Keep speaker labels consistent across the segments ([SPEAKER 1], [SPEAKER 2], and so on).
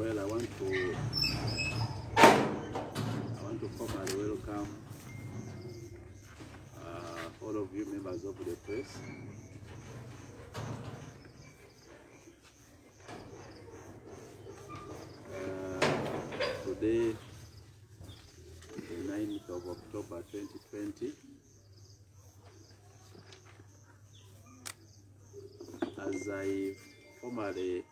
[SPEAKER 1] Well, I want to formally welcome all of you members of the press. Today, the 9th of October 2020, as I formally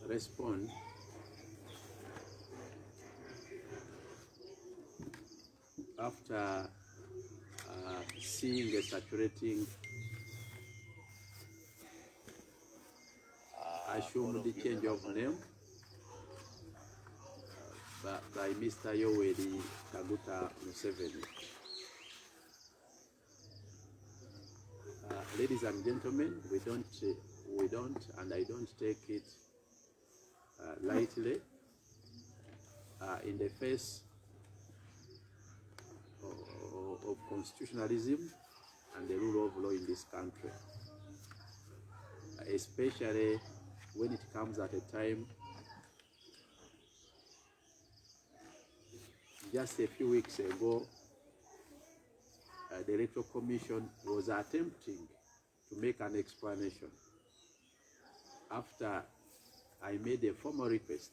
[SPEAKER 1] respond after seeing a saturating assumed change of name by Mr. Yoweri Kaguta Museveni. Ladies and gentlemen, we don't, and I don't take it lightly in the face of constitutionalism and the rule of law in this country, especially when it comes at a time, just a few weeks ago, the Electoral Commission was attempting to make an explanation after I made a formal request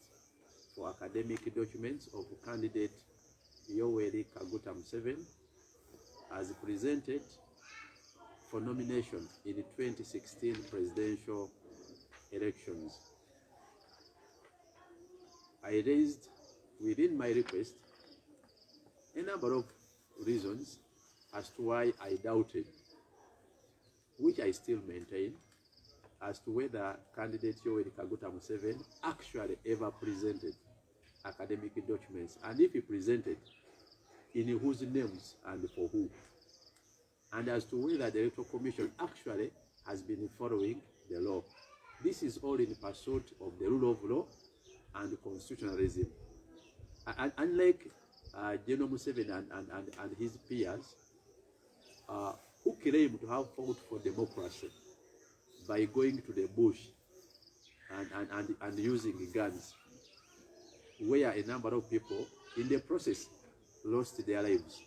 [SPEAKER 1] for academic documents of candidate Yoweri Kaguta Museveni as presented for nomination in the 2016 presidential elections. I raised within my request a number of reasons as to why I doubted, which I still maintain, as to whether candidate Yoweri Kaguta Museveni actually ever presented academic documents, and if he presented, in whose names and for who, and as to whether the Electoral Commission actually has been following the law. This is all in pursuit of the rule of law and constitutionalism. Unlike General Museveni and his peers, who claim to have fought for democracy by going to the bush and using guns, where a number of people in the process lost their lives.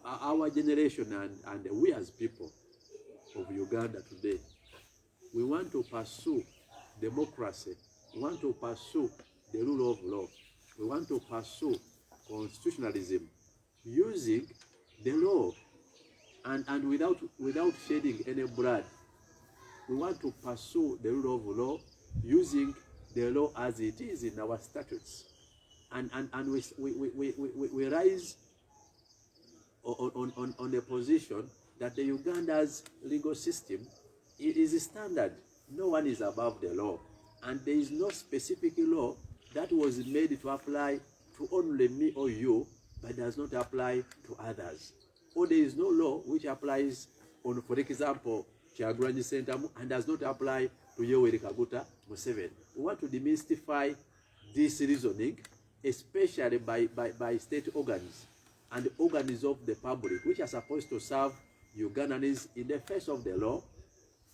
[SPEAKER 1] Our generation and we as people of Uganda today, we want to pursue democracy, we want to pursue the rule of law, we want to pursue constitutionalism using the law and without shedding any blood. We want to pursue the rule of law using the law as it is in our statutes, and we rise on the position that the Uganda's legal system is standard. No one is above the law, and there is no specific law that was made to apply to only me or you, but does not apply to others. Or there is no law which applies on, for example, Kyagulanyi Ssentamu and does not apply to Yoweri Kaguta Museveni. We want to demystify this reasoning, especially by state organs and organs of the public, which are supposed to serve Ugandans in the face of the law,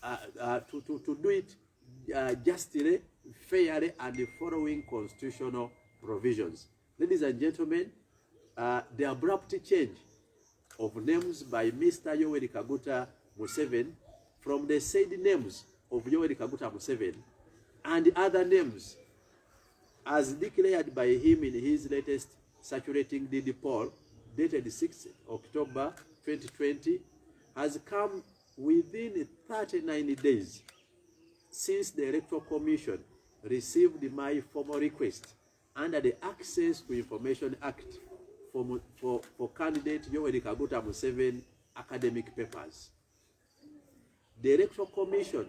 [SPEAKER 1] to do it justly, fairly, and following constitutional provisions. Ladies and gentlemen, the abrupt change of names by Mr. Yoweri Kaguta Museveni from the said names of Yoweri Kaguta Museveni and other names as declared by him in his latest circulating DD poll dated 6 October 2020 has come within 39 days since the Electoral Commission received my formal request under the Access to Information Act for candidate Yoweri Kaguta Museveni academic papers. The Electoral Commission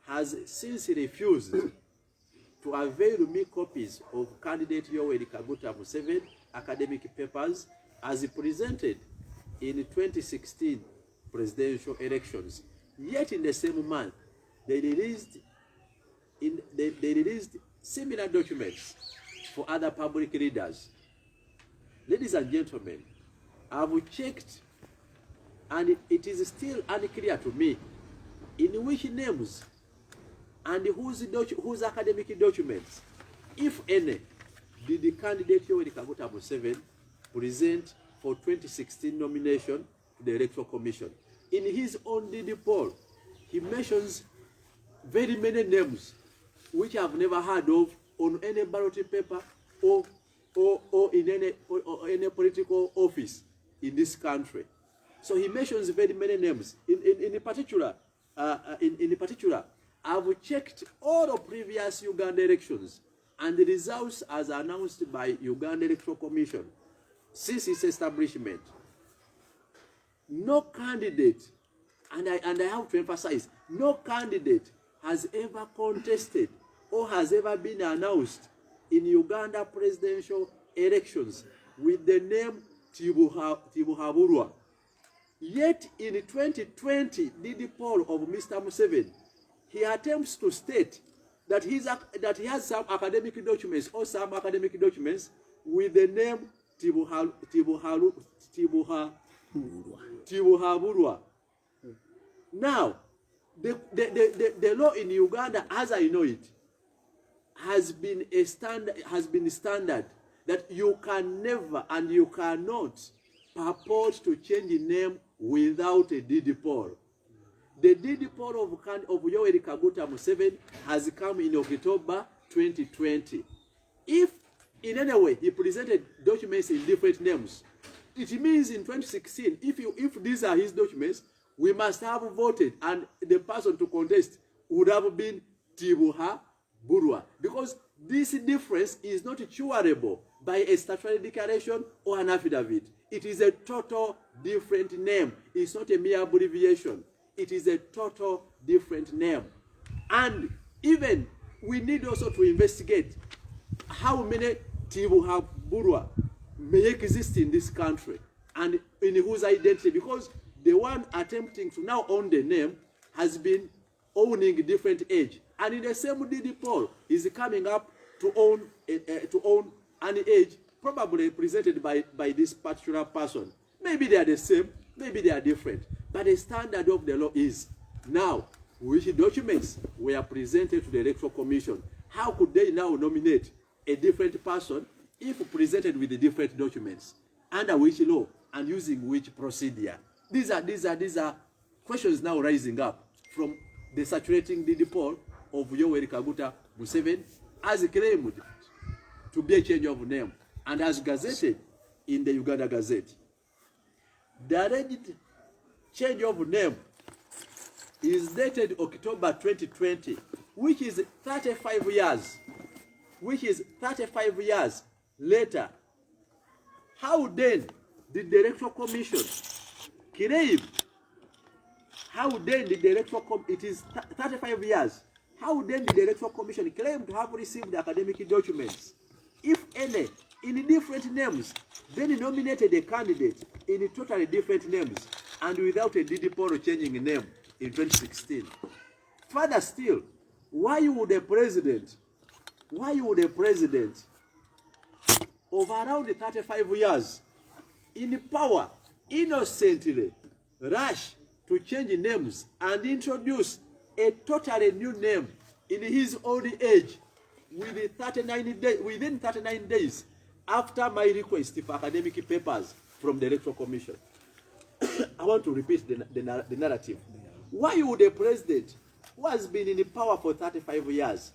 [SPEAKER 1] has since refused to avail me copies of candidate Yoweri Kaguta Museveni academic papers as presented in 2016 presidential elections. Yet in the same month, they released similar documents for other public leaders. Ladies and gentlemen, I've checked and it is still unclear to me in which names and whose academic documents, if any, did the candidate Yoweri Kaguta Museveni present for 2016 nomination to the Electoral Commission. In his own DD poll, he mentions very many names which I've never heard of on any ballot paper or in any political office in this country. So he mentions very many names. In particular, I've checked all the previous Uganda elections and the results as announced by Uganda Electoral Commission since its establishment. No candidate, and I have to emphasize, no candidate has ever contested or has ever been announced in Uganda presidential elections with the name Tibuhaburwa. Yet in 2020 DD poll of Mr. Museveni, he attempts to state that he has some academic documents or some academic documents with the name Tibuhaburwa. Now, the law in Uganda, as I know it, has been standard that you can never and you cannot purport to change the name without a DD poll. The DD poll of Yoweri Kaguta Museveni has come in October 2020. If in any way he presented documents in different names, it means in 2016, if these are his documents, we must have voted and the person to contest would have been Tibuhaburwa, because this difference is not curable by a statutory declaration or an affidavit. It is a total different name. It's not a mere abbreviation. It is a total different name. And even we need also to investigate how many Tibuhaburwa may exist in this country and in whose identity, because the one attempting to now own the name has been owning a different age. And in the same DD poll is coming up to own an age probably presented by this particular person. Maybe they are the same, maybe they are different. But the standard of the law is now which documents were presented to the Electoral Commission. How could they now nominate a different person if presented with the different documents? Under which law and using which procedure? These are questions now rising up from the saturating DD poll of Yoweri Kaguta Museveni as claimed to be a change of name and as gazetted in the Uganda Gazette. The alleged change of name is dated October 2020, which is 35 years later. How then did the Electoral Commission claim? It is 35 years. How then did the Electoral Commission claim to have received academic documents, if any, in different names, then nominated a candidate in totally different names and without a DD poll changing name in 2016? Further still, why would a president of around 35 years in power innocently rush to change names and introduce a totally new name in his old age within 39 days after my request for academic papers from the Electoral Commission? I want to repeat the narrative. Why would a president who has been in power for 35 years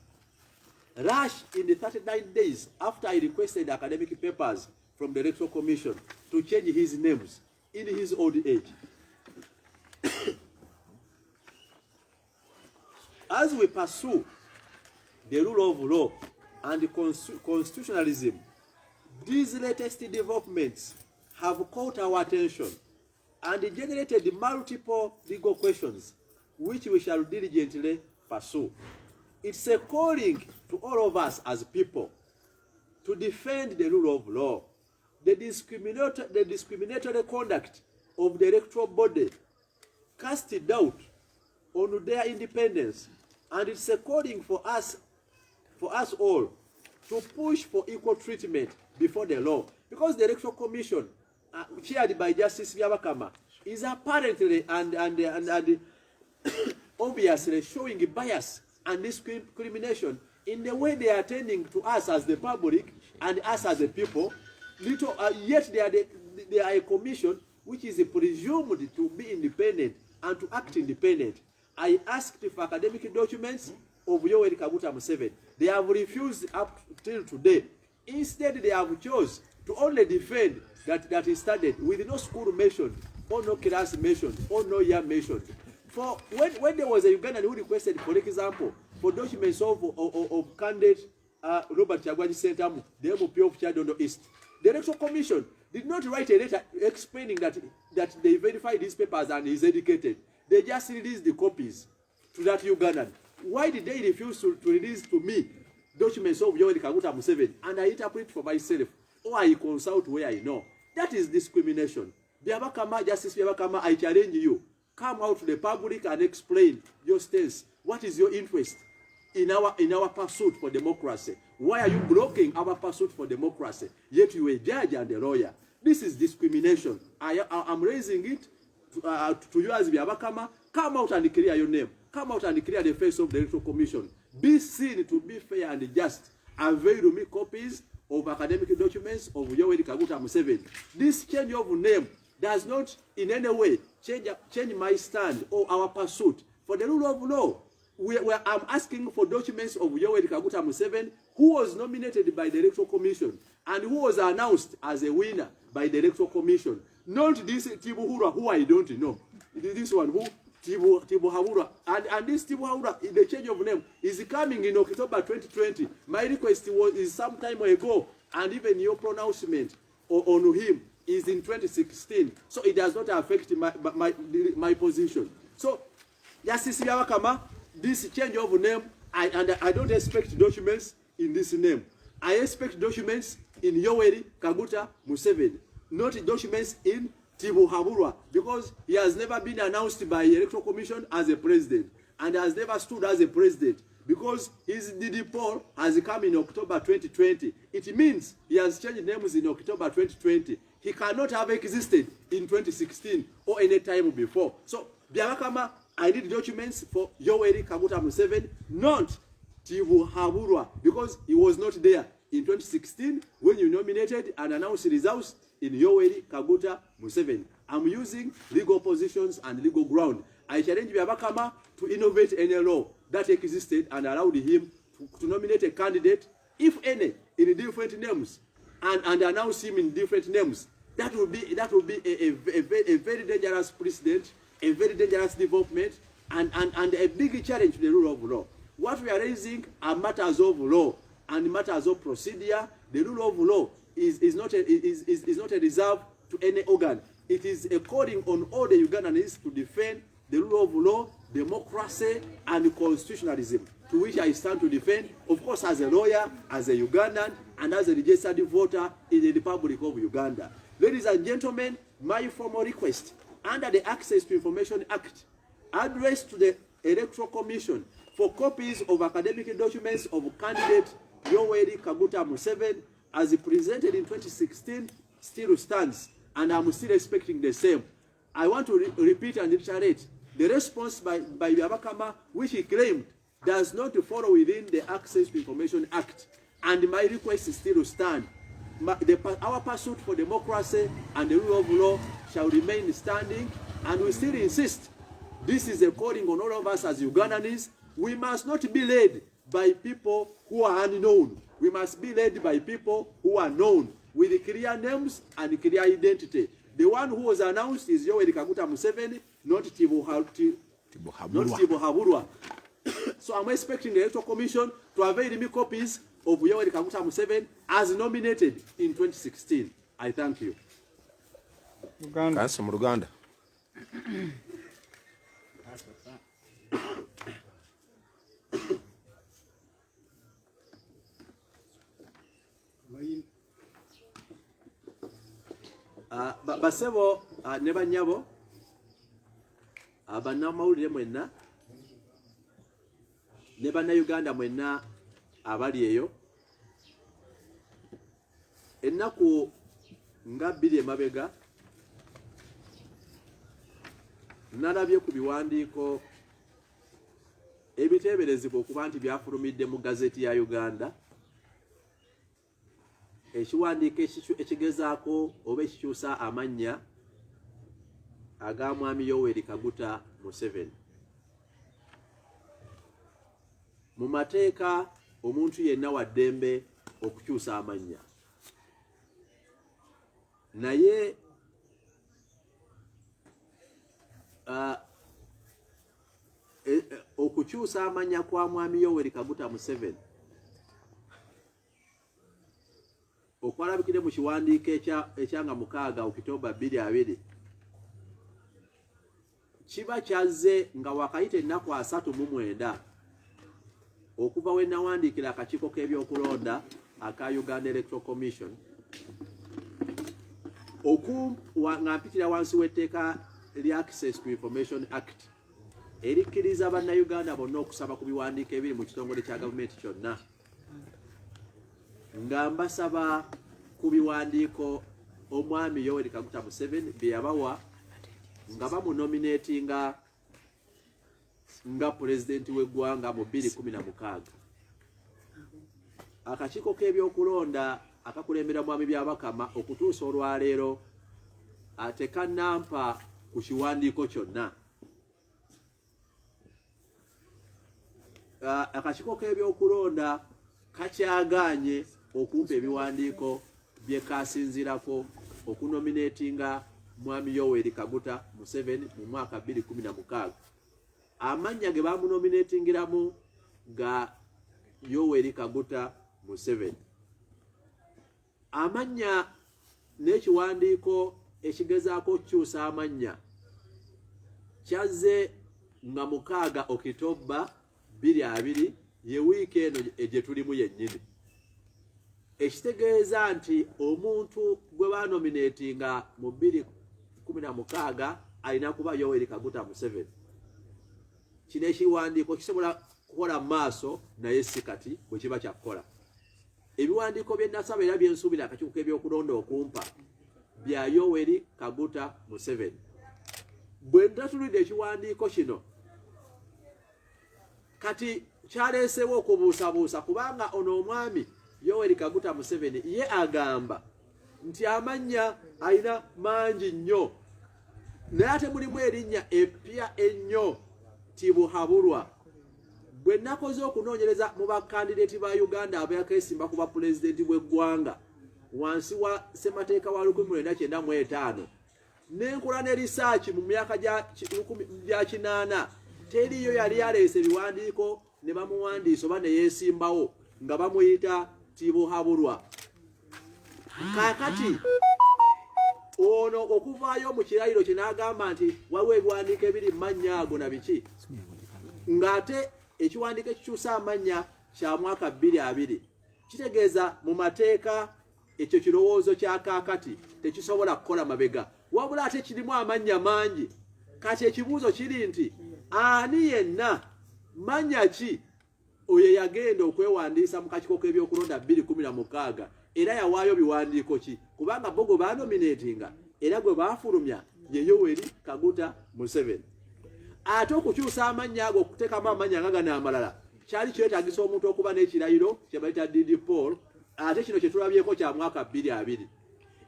[SPEAKER 1] rush in the 39 days after I requested academic papers from the Electoral Commission to change his names in his old age? As we pursue the rule of law and constitutionalism, these latest developments have caught our attention and generated multiple legal questions, which we shall diligently pursue. It's a calling to all of us as people to defend the rule of law. The discriminatory conduct of the electoral body cast doubt on their independence, and it's a calling for us all to push for equal treatment before the law, because the Electoral Commission, chaired by Justice Byabakama, is apparently and obviously showing bias and discrimination in the way they are attending to us as the public and us as the people. Yet they are a commission which is presumed to be independent and to act independent. I asked for academic documents of Yoweri Kaguta Museveni. They have refused up till today. Instead, they have chose to only defend that he studied with no school mentioned, or no class mentioned, or no year mentioned. For when there was a Ugandan who requested, for example, for documents of candidate Robert Kyagulanyi Ssentamu, the MP of Kyadondo East, the Electoral Commission did not write a letter explaining that they verified his papers and he's educated. They just released the copies to that Ugandan. Why did they refuse to release to me documents of Yoweri Kaguta Museveni, and I interpret for myself, or I consult where I know? That is discrimination. Justice Byabakama, I challenge you. Come out to the public and explain your stance. What is your interest in our pursuit for democracy? Why are you blocking our pursuit for democracy? Yet you are a judge and a lawyer. This is discrimination. I'm raising it to you as Byabakama. Come out and clear your name. Come out and clear the face of the Electoral Commission. Be seen to be fair and just. Avail me copies of academic documents of Yoweri Kaguta Museveni. This change of name does not in any way change my stand or our pursuit for the rule of law. I'm asking for documents of Yoweri Kaguta Museveni, who was nominated by the Electoral Commission and who was announced as a winner by the Electoral Commission. Not this Tibuhaburwa, who I don't know. This one, who Tibuhaburwa. And this Tibuhaburwa, the change of name, is coming in October 2020. My request is some time ago, and even your pronouncement on him is in 2016. So it does not affect my position. So, Justice Byabakama, this change of name, I don't expect documents in this name. I expect documents in Yoweri Kaguta Museveni, not documents in Tibuhaburwa, because he has never been announced by the Electoral Commission as a president and has never stood as a president, because his DD poll has come in October 2020. It means he has changed names in October 2020. He cannot have existed in 2016 or any time before. So, Byabakama, I need documents for Yoweri Kaguta Museveni, not Tibuhaburwa, because he was not there in 2016 when you nominated and announced results in Yoweri Kaguta Museveni. I'm using legal positions and legal ground. I challenge Byabakama to innovate any law that existed and allowed him to nominate a candidate, if any, in different names, and announce him in different names. That will be a very dangerous precedent, a very dangerous development, and a big challenge to the rule of law. What we are raising are matters of law and matters of procedure. The rule of law is not a reserve to any organ. It is a calling on all the Ugandans to defend the rule of law, democracy, and constitutionalism, to which I stand to defend, of course, as a lawyer, as a Ugandan, and as a registered voter in the Republic of Uganda. Ladies and gentlemen, my formal request under the Access to Information Act, addressed to the Electoral Commission for copies of academic documents of candidate Yoweri Kaguta Museveni as presented in 2016 still stands, and I'm still expecting the same. I want to repeat and reiterate the response by Byabakama, which he claimed does not follow within the Access to Information Act, and my request still stands. Our pursuit for democracy and the rule of law shall remain standing, and we still insist this is a calling on all of us as Ugandans. We must not be led by people who are unknown. We must be led by people who are known, with clear names and clear identity. The one who was announced is Yoweri Kaguta Museveni, not Tibuhaburwa. So I'm expecting the Electoral Commission to avail me copies of Yoweri Kaguta Museveni as nominated in 2016. I thank you.
[SPEAKER 2] Uganda.
[SPEAKER 1] Basebo ne banyabo abannamawulire mwenna ne bannayuganda mwenna abali eyo, ennaku nga bbiri emabega nalabye ku biwandiiko ebiteeberezebwa okuba nti byafulumidde mu gazeti ya Uganda, ekiwandiiko ekigezaako oba ekikyusa amannya aga Mwami Yoweri Kaguta Museveni. Mu mateeka omuntu yenna wa ddembe okukyusa amannya, naye okukyusa amannya kwa Mwami Yoweri Kaguta Museveni okwalabikire mu kiwandiiko ekyanga 6 Okitoba 2020 kiba kyazze nga wakayita ennaku 39 okuva we nawandiikira akakiiko k'ebyokulonda aka Uganda Electoral Commission nga mpitira wansi w'etteeka lya Access to Information Act erikkiriza bannayuganda bonna okusaba ku biwandiiko ebiri mu kitongole kya gavumenti kyonna, nga mbasaba ku biwandiiko Omwami Yoweri Kaguta Museveni bye yabawa nga bamunominatinga nga pulezidenti w'eggwanga mu 2016. Akakiiko k'ebyokulonda akakulembera Mwami Byabakama okutuusa olwaleero tekanampa ku kiwandiiko kyonna. Akakiiko k'ebyokulonda kakyagaanye okumpa ebiwandiiko bye kasinzirako okunominatinga Mwami Yoweri Kaguta Museveni mu mwaka 2016. Amannya ge bamunominatingiramu ga Yoweri Kaguta Museveni. Amannya n'ekiwandiiko ekigezaako okukyusa amannya kyazze nga 6 Okitoba 2020 ye wiiki eno gye tulimu yennyini. Ekitegeeza nti omuntu gwe banominatinga mu 2016 alina kuba Yoweri Kaguta Museveni. Kino ekiwandiiko kisobola kukola mu maaso naye si kati bwe kiba kyakukola. Ebiwandiiko bye nasaba era bye nsuubira akakiiko k'ebyokulonda okumpa bya Yoweri Kaguta Museveni. Bwe ntatulidde ekiwandiiko kino kati kyaleesewo okubuusabuusa, kubanga ono omwami Yoweri Kaguta Museveni ye agamba nti amannya alina mangi nnyo, naye ate mulimu erinnya eppya ennyo Tibuhaburwa. Bwe nakoze okunoonyereza mu bakandideti ba Uganda abakeesimba kuba pulezidenti bw'eggwanga wansi wa ssemateeka wa 1995 n'enkola ne risaaki mu myaka gya 80 teriyo yali yaleese ebiwandiiko ne bamuwandiisa oba ne yeesimbawo nga bamuyita Tibuhaburwa. Kaakati ono okuvaayo mu kirayiro kye n'agamba nti waliwo ebiwandiiko ebiri mu mannya ago na biki, ng'ate ekiwandiiko ekikyusa amannya kya mwaka 2020 kitegeeza mu mateeka ekyo kirowoozo kya kaakati tekisobola kukola mabega, wabula ate kirimu amannya mangi. Kati ekibuuzo kiri nti ani yenna mannya ki oyo yagenda okwewandiisa mu kakiiko k'ebyokulonda 2016 era yawaayo biwandiiko ki? Kubanga bo gwe banominatinga era gwe baafulumya ye Yoweri Kaguta Museveni. Ate okukyusa amannya ago okuteekamu amannya nga gano amalala kyali kyetaagisa omuntu okuba n'ekirayiro kye bayita DD Paul. Ate kino kye tulabyeko kya mwaka 2020.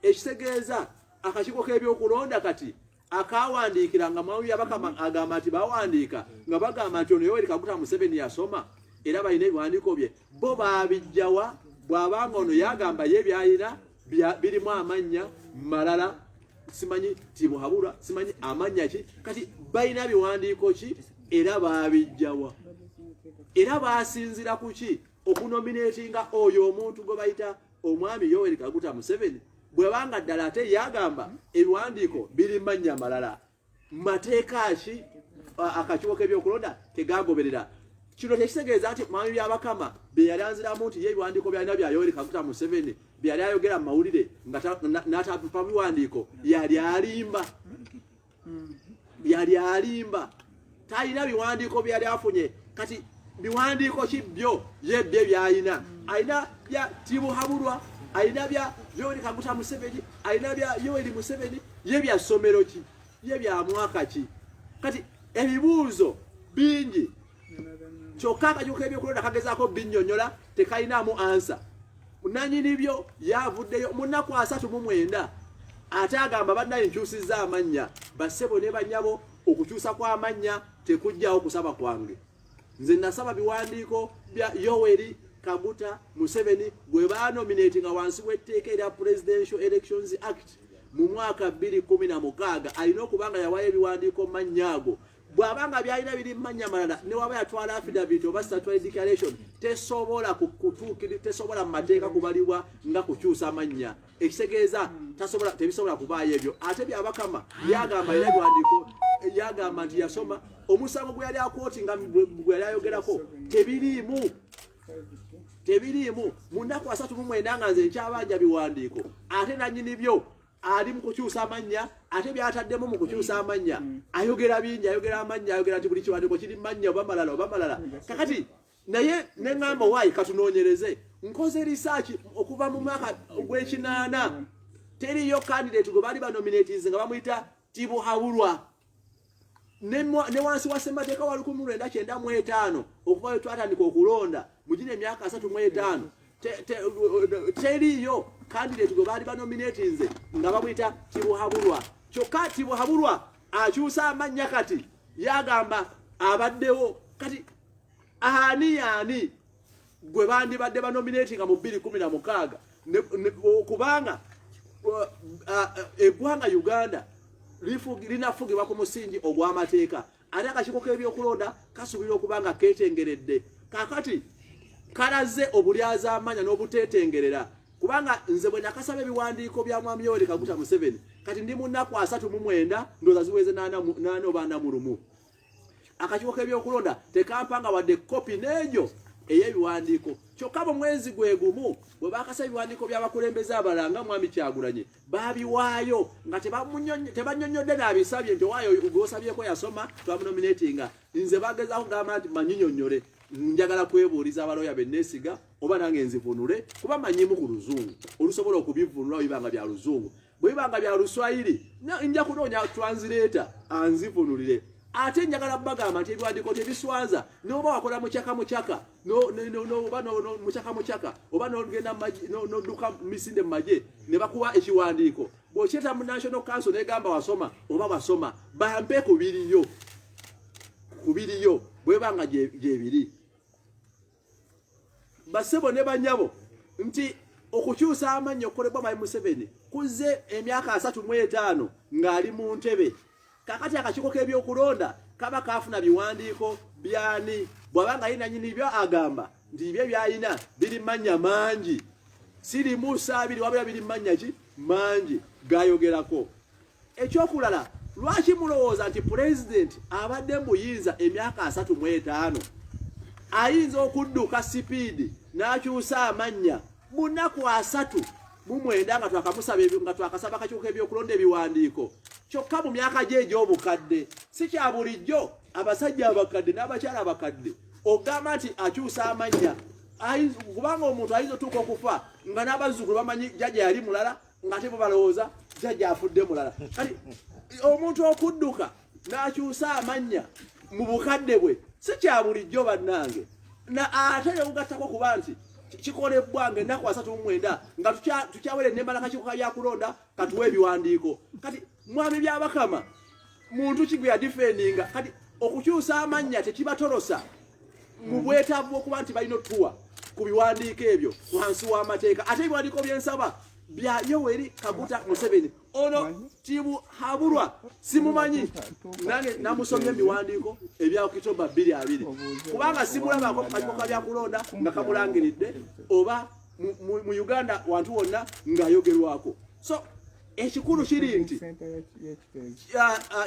[SPEAKER 1] Ekitegeeza akakiiko k'ebyokulonda kati akawandiikira nga Mwami Byabakama agamba nti bawandiika nga bagamba nti ono Yoweri Kaguta Museveni yasoma era balina ebiwandiiko bye, bo baabijjawa bw'abanga ono yagamba ye byayina birimu amannya malala, simanyi Tibuhaburwa, simanyi amannya ki, kati balina biwandiiko ki era baabijjawa era basinzira ku ki okunominatinga oyo omuntu gwe bayita Omwami Yoweri Kaguta Museveni bwebanga ddala ate yagamba ebiwandiiko biri mannya malala. Mateeka ki akakiiko k'ebyokulonda tegagoberera? Kino tekitegeeza nti Mwami Byabakama bye yali anziramu nti ye ebiwandiiko byalina bya Yoweri Kaguta Museveni bye yali ayogera mu mawulire n'atapa biwandiiko yali alimba. Yali alimba, talina biwandiiko byali afunye. Kati biwandiiko ki byo ye bye byalina? Alina bya Tibuhaburwa, alina bya Yoweri Kaguta Museveni, alina bya Yoweri Museveni, ye bya ssomero ki, ye bya mwaka ki? Kati ebibuuzo bingi kyokka akakiiko k'ebyokulonda kagezaako binnyonnyola tekayinaamu ansa. Nannyini byo yavuddeyo mu nnaku 39 ate agamba bannaye nkyusizza amannya. Bassebo ne bannyabo okukyusa kw'amannya tekujjawo kusaba kwange. Nze nasaba biwandiiko bya Yoweri Kaguta Museveni gwe baanominatinga wansi w'etteeka erya Presidential Elections Act mu mwaka 2016 alina okubanga yawaayo ebiwandiiko mu mannya ago. Bw'abanga byalina biri mu mannya malala ne waba yatwala affidavit oba statutory declaration tesobola tesobola mu mateeka kubalibwa nga kukyusa amannya. Ekitegeeza tebisobola kubaayo ebyo. Ate byabakama byagamba era ebiwandiiko yagamba nti yasoma omusango gwe yali akooti nga gwe yali ayogerako tebiriimu mu nnaku 39 nga nze nkyabanja biwandiiko. Ate nannyini byo ali mu kukyusa amannya ate byataddemu mu kukyusa amannya ayogera bingi ayogera amannya ayogera nti buli kiwandiiko kiri mannya oba malala. Kakati naye ne ŋŋamba waayi katunoonyereze nkoze research okuva mu mwaka gw'ekinaana teriyo candidate gwe baali banominations nga bamuyita Tibuhaburwa ne wansi wa ssemateeka wa 1995 okuva we twatandika okulonda mu gino emyaka 35 teriyo candidate gwe baali banominations nga bamuyita Tibuhaburwa. Kyokka Tibuhaburwa akyusa amannya kati yagamba abaddewo kati ani gwe bandibadde banominatinga mu 2016 kubanga eggwanga Uganda linafugibwa ku musingi ogw'amateeka ate akakiiko k'ebyokulonda kasuubirwa okubanga keetengeredde. Kakati kalaze obulyaza amanya n'obuteetengerera kubanga nze bwe nakasaba ebiwandiiko bya Mwami Yoweri Kaguta Museveni kati ndi mu nnaku 39 ndowooza ziweze 8 oba 41. Akakiiko k'ebyokulonda tekampanga wadde kopi n'egyo ey'ebiwandiiko. Kyokka mu mwezi gwe gumu bwe bakasaba ebiwandiiko by'abakulembeze abalala nga Mwami Kyagulanyi babiwaayo nga tebannyonnyodde n'abisabye nti owaayo gwosabyeko yasoma twamunominatinga. Nze bagezaako kugamba nti manyinyonnyole njagala kwebuuliza abaloya benneesiga oba nange nzivunule kuba manyimu ku Luzungu olusobola okubivunula bibanga bya Luzungu. Bwe bibanga bya Luswayiri nja kunoonya translator anzivunulire. Ate njagala bagamba nti ebiwandiiko tebiswaza n'oba wakola mukyaka oba n'ogenda n'odduka misinde mu magye ne bakuwa ekiwandiiko bw'okyeta mu National Council n'egamba wasoma oba wasoma bampe ku biriyo bwe banga gyebiri. Bassebo ne bannyabo nti okukyusa amannya okukolebwa Mwami Museveni kuzze emyaka 35 ng'ali mu ntebe. Kakati akakiiko k'ebyokulonda kaba kaafuna biwandiiko byani bw'abanga yina nnyini byo agamba nti bye byayina biri mannya mangi siri Musa abiri wabula biri mannya ki mangi gayogerako. Ekyokulala lwaki mulowooza nti president abadde mbuyinza emyaka 35 ayinza okudduka sipiidi n'akyusa amannya mu nnaku 39 nga twakamusaba nga twakasaba akakiiko k'ebyokulonda ebiwandiiko. Kyokka mu myaka gye egy'obukadde si kya bulijjo abasajja abakadde n'abakyala abakadde ogamba nti akyusa amannya kubanga omuntu ayinza otuuka okufa nga n'abazzukulu bamanyi jjajja yali mulala ng'ate bo balowooza jjajja afudde mulala. Kati omuntu okudduka n'akyusa amannya mu bukadde bwe si kya bulijjo bannange. Ate ne bugattako kuba nti kikolebwa ng'ennaku 39 nga tukyawera ennembala kakiiko kabyakulonda katuwa ebiwandiiko. Kati Mwami Byabakama muntu ki gwe yadifendinga kati okukyusa amannya tekibatolosa mu bwetaavu okuba nti balina otuwa ku biwandiiko ebyo wansi w'amateeka. Ate ebiwandiiko byensaba bya Yoweri Kaguta Museveni ono Tibuhaburwa simumanyi nange namusomye ebiwandiiko ebya Okitoba 2020 kubanga simulabako kakiiko kabyakulonda nga kamulangiridde oba mu Uganda wantu wonna ng'ayogerwako. So ekikulu kiri nti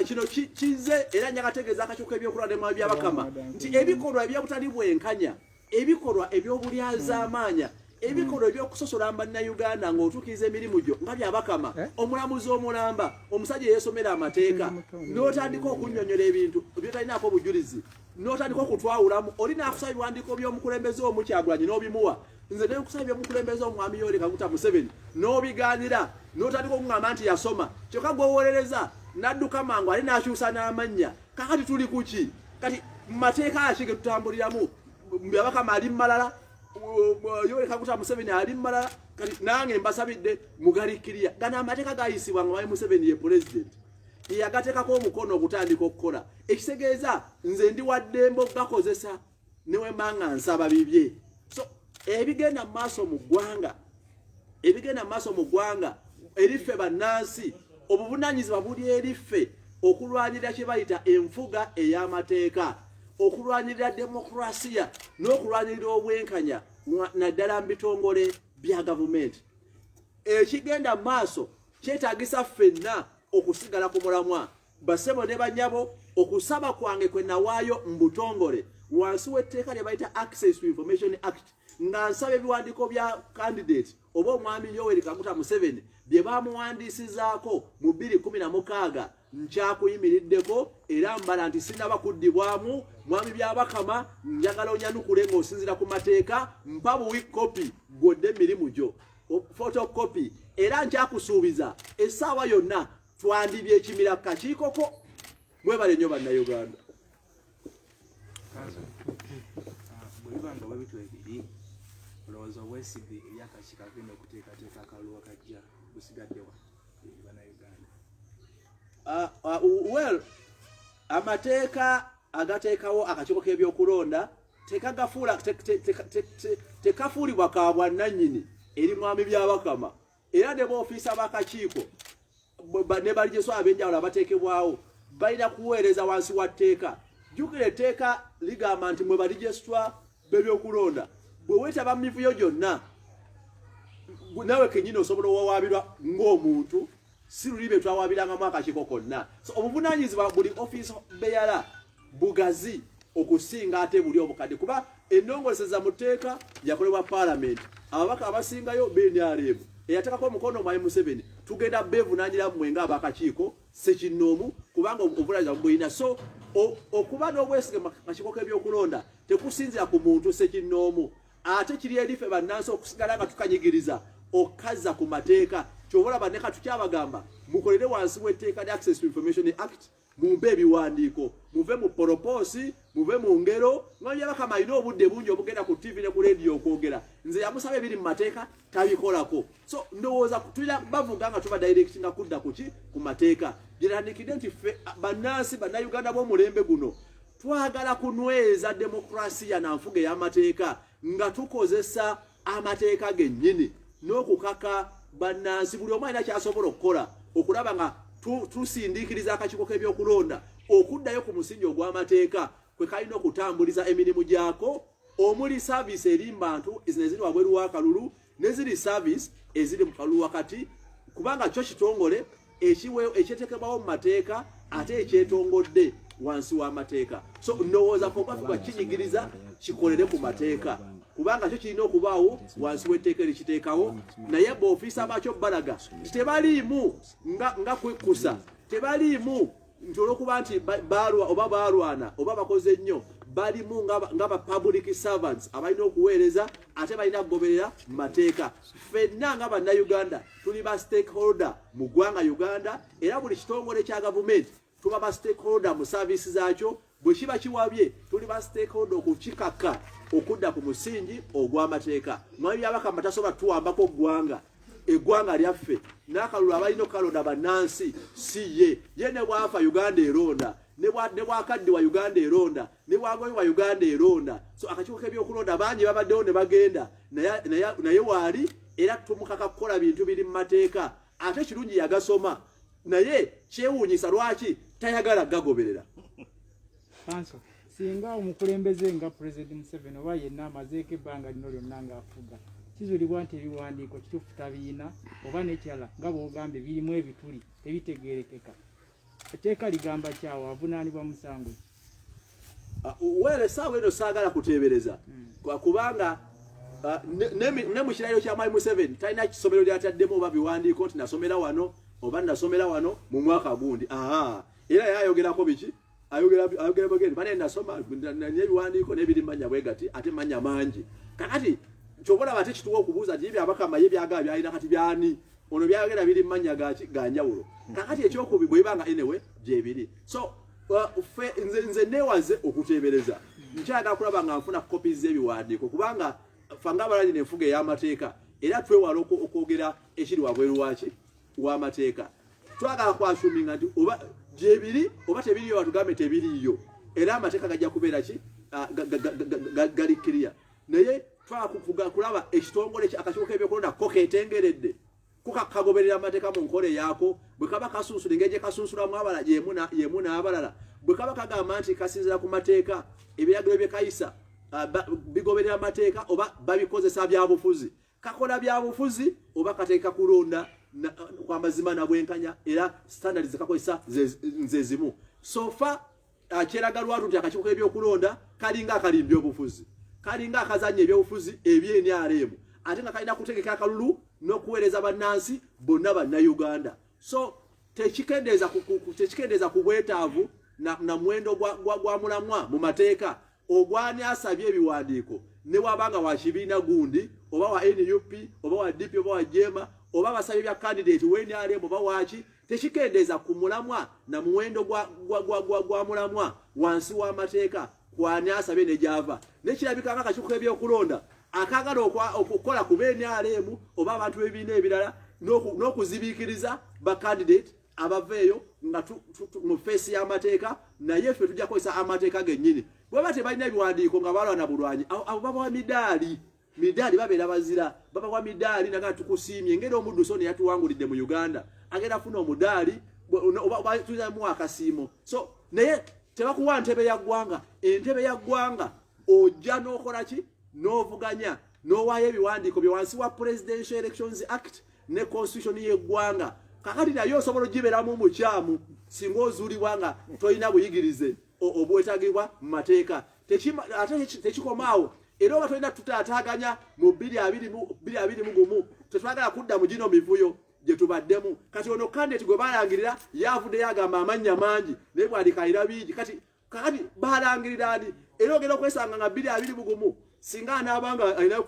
[SPEAKER 1] kino kize era njagategeeza akakiiko k'ebyokulonda Mwami Byabakama nti ebikolwa ebyobutali bwenkanya ebikolwa eby'obulyaza amaanya ebikolwa ebyokusosola bannayuganda ng'otuukiriza emirimu gyo nga Byabakama omulamuzi omulamba omusajja yeesomera amateeka n'otandika okunnyonnyola ebintu byotalinaako obujulizi n'otandika okutwawulamu oli n'akusaba ebiwandiiko by'omukulembeze omu Kyagulanyi n'obimuwa nze ne nkusaba by'omukulembeze Omwami Yoweri Kaguta Museveni n'obigaanira n'otandika okungamba nti yasoma kyokka gwewolereza n'adduka mangu ali n'akyusa n'amannya. Kakati tuli kuki kati mu mateeka ki ge tutambuliramu Abakama ali malala Yoweri Kaguta Museveni ali malala kati nange mbasabidde mugalikiriya gana amateeka gayisibwa nga Museveni ye president yagateekako omukono okutandika okukola ekitegeeza nze ndi waddembo gakozesa newe manga nsaba bibye so ebigenda maaso mu ggwanga eriffe bannansi obuvunanyizibwa buli eriffe okulwanirira kye bayita enfuga ey'amateeka okulwanirira demokrasiya n'okulwanirira obwenkanya naddala mu bitongole bya gavumenti ekigenda maaso kyetaagisa ffenna okusigala ku mulamwa basebo ne banyabo okusaba kwange kwe nawaayo mu butongole wansi w'etteeka lye bayita Access to Information Act nga nsaba ebiwandiiko bya candidate oba omwami Yoweri Kaguta Museveni bye bamuwandiisizaako mu 2016 nkyakuyimiriddeko era mbala nti sinaba kuddibwamu mwami byabakama njagala onyanukule ng'osinzira ku mateeka mpa buwi kopi godde emirimu gyo photocopy era nkyakusuubiza essaawa yonna twandibye ekimira kakiikoko mwebale nnyo bannayuganda
[SPEAKER 2] bwebanga webitu ebiri olowooza obwesige eri akakiiko agenda okuteekateeka akalulu kajja busigaddewa bannayuganda
[SPEAKER 1] well amateeka agateekawo akakiiko k'ebyokulonda tekafuulibwa ka bwannannyini eri mwami byabakama era ne b'ofiisa b'akakiiko ne balijeso ab'enjawulo abateekebwawo balina kuweereza wansi wa tteeka jjukira etteeka ligamba nti mwe balijesitwa b'ebyokulonda bwe weetaba mu mivuyo gyonna nawe kennyini osobola owawaabirwa ng'omuntu si luli bye twawabirangamu akakiiko konna so obuvunaanyizibwa buli ofiisi beyala bugazi okusinga ate buli obukadde kuba ennongoleseza mu tteeka yakolebwa paalamenti ababaka abasingayo BNRM eyateekako omukono mwami Museveni tugenda beevunaanyira mmwe ng'abakakiiko sekinnoomu kubanga obuvunanyizibwa bwina so okuba n'obwesige mu kakiiko k'ebyokulonda tekusinzira ku muntu sekinnoomu ate kiri erife bannansi okusigala nga tukanyigiriza okazza ku mateeka kyobalaba ne katukyabagamba mukolere wansi w'etteeka lya Access to Information Act mumpe ebiwandiiko muve mu poroposi muve mu ngero nga bakama alina obudde bungi obugenda ku TV ne ku radio okwogera nze yamusaba ebiri mu mateeka tabikolako so ndowooza tulina bavuga nga tuba direct nga kudda kuki ku mateeka girandikidde nti ffe bannansi bannayuganda b'omulembe guno twagala kunyweza demokrasiya na nfuga ey'amateeka nga tukozesa amateeka gennyini n'okukaka bannansi buli omu alina kyasobola okukola okulaba nga tusindiikiriza akakiiko k'ebyokulonda okuddayo ku musingi ogw'amateeka kwe kalina okutambuliza emirimu gyako omuli saaviisi eri mbantu zino eziri wabweru w'akalulu ne ziri saaviisi eziri mu kalulu wakati kubanga kyo kitongole ekyeteekebwawo mu mateeka ate ekyetongodde wansi w'amateeka so ndowooza fobafugwa kinyigiriza kikolere ku mateeka kubanga kyo kirina okubaawo wansi w'etteeka erikiteekawo naye b'ofiisa bakyo balaga tebaliimu nga kwekkusa tebaliimu nti olwokuba nti baalwana oba bakoze nnyo balimu nga ba public servants abalina okuweereza ate balina kugoberera mu mateeka ffenna nga bannayuganda tuli ba stakeholder mu ggwanga Uganda era buli kitongole kya gavumenti tuba ba stakeholder mu services zaakyo bwe kiba kiwabye tuli ba stakeholder okukikaka okudda ku musingi ogw'amateeka mwami byabakama tasobola tuwambako eggwanga lyaffe n'akalulu abalina okukalonda bannansi si ye ne bwafa Uganda eronda ne bwakaddiwa Uganda eronda ne bwagoyebwa Uganda eronda so akakiiko k'ebyokulonda bangi babaddewo ne bagenda naye waali era tumukaka kukola bintu biri mu mateeka ate kirungi yagasoma naye kyewuunyisa lwaki tayagala gagoberera
[SPEAKER 3] singa omukulembeze nga President Museveni oba yenna amazeeko ebbanga lino lyonna ng'afuga kizuulibwa nti ebiwandiiko kituufu tabiina oba n'ekirala nga bw'ogambye birimu ebituli tebitegeerekeka etteeka ligamba kyawo avunaanibwa musango
[SPEAKER 1] wele essaawa eno saagala kuteebereza kubanga ne mu kirayiro kya mwami Museveni talina kisomero lyataddemu oba biwandiiko nti nasomera wano oba nasomera wano mu mwaka gundi era yayogerako biki ayogera bagenda bane nasoma n'ebiwandiiko n'ebiri manya bwegati ate manya mangi kakati kyobola bate kituwa okubuuza nti byabakama ye byagala byalina kati byani ono byayogera biri manya ganjawulo kakati ekyokubi bwebanga anyway gyebiri so nze newaze okuteebereza nkyagala kulaba nga nfuna kopi z'ebiwandiiko kubanga fanga abalanyi n'enfuga ey'amateeka era twewala okwogera ekiri wabweru w'amateeka. Twagala kwasuminga nti oba gyebiri oba tebiriyo batugambe tebiriyo era amateeka gajja kubeera ki gali clear. Naye twakufuga kulaba ekitongole akakiiko k'ebyokulonda ko keetengeredde kagoberera amateeka mu nkole yaako bwe kaba kasunsula engeri gye kasunsulamu abalala yemu n'abalala bwe kaba kagamba nti kasinzira ku mateeka ebiragiro bye kayisa bigoberera amateeka oba babikozesa byabufuzi kakola byabufuzi oba kateeka kulonda kw'amazima na bwenkanya era standard zikakozesa nze zimu sofa kyeraga lwatu nti akakiiko k'ebyokulonda kalinga akalimba obufuzi kalinga akazanya ebyobufuzi eby'NRM ate nga kalina kutegeka akalulu n'okuweereza bannansi bonna bannayuganda. So tekikendeeza ku bwetaavu na muwendo gwa mulamwa mu mateeka ogwani asabye ebiwandiiko ne wabanga wa kibiina gundi oba wa NUP oba wa DP oba wa Jema oba basabye bya candidate w'NRM oba waki tekikendeeza ku mulamwa na muwendo gwa mulamwa wansi w'amateeka kwani asabye ne java nekirabika nga akakiiko k'ebyokulonda akagala okukola ku NRM oba abantu b'ebibiina ebirala n'okuzibiikiriza ba candidate abaveeyo nga mu feesi y'amateeka naye ffe tujja kukozesa amateeka gennyini bweba tebalina ebiwandiiko nga balwana bulwanyi abo babawa midaali babeera bazira babawa midaali naga tukusiimye engeri omuddu so neyatuwangulidde mu Uganda agenda afuna omudaali tuzamu akasiimo so naye tebakuwa ntebe ya ggwanga entebe ya ggwanga ojja n'okola ki n'ovuganya n'owaayo ebiwandiiko bye wansi wa Presidential Elections Act ne constitution y'eggwanga kakati naye osobola ogiberamu mukyamu singa ozuulibwa nga tolina buyigirize obwetagibwa mu mateeka ate tekikomaawo era oba tolina tutaataaganya mu 2021 tetwagala kudda mu gino mivuyo gye tubaddemu kati ono candidate gwe balangirira yavuddeyo agamba amannya mangi naye bwandikayira bingi kati balangirira ani era ogenda okwesanga nga 2021 singa anaabanga alina